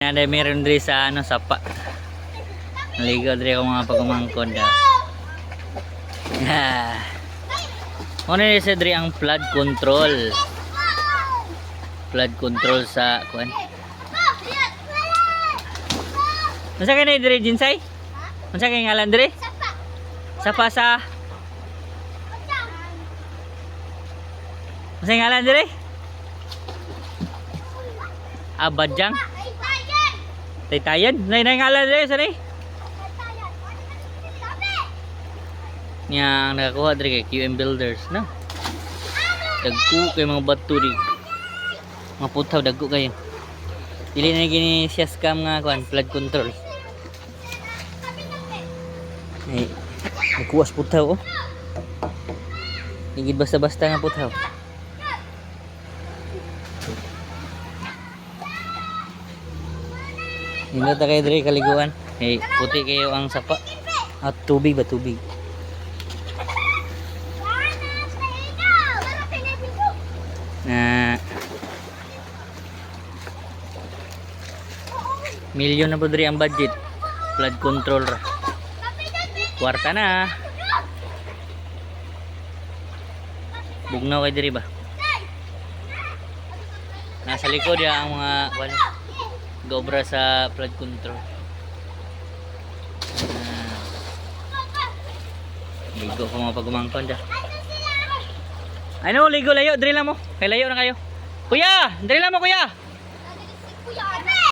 Ada meron diri sa ano sapa. Naligo diri ako mga pagumangkon daw. Ano ni sa diri ang flood control. Flood control sa kuan. Unsa kay diri Jinsay? Unsa kay ngalan diri? Sapa sa Unsa ngalan diri? Abadjang. Taytayan. Nay ngalan diri sa ni? Yang nakakuha diri kay QM Builders, no? Dagko kay mga bato di. Mga putaw dagko kayo. Dili na gini siya scam nga kuan, flood control. Ay, nagkuwas putaw oh. Higit basta-basta nga putaw. Hindi ta kayo diri kaliguan. Hey, puti kayo ang sapa. At tubig ba tubig? Na milyon na po diri ang budget. Flood control ra. Kwarta na. Bugnaw kay diri ba? Nasa likod ya ang mga gobra sa flood control. Ligo pa mga pagumangkon da. Ano, ligo layo, diri lang mo. Kay layo na kayo. Kuya, diri lang mo kuya.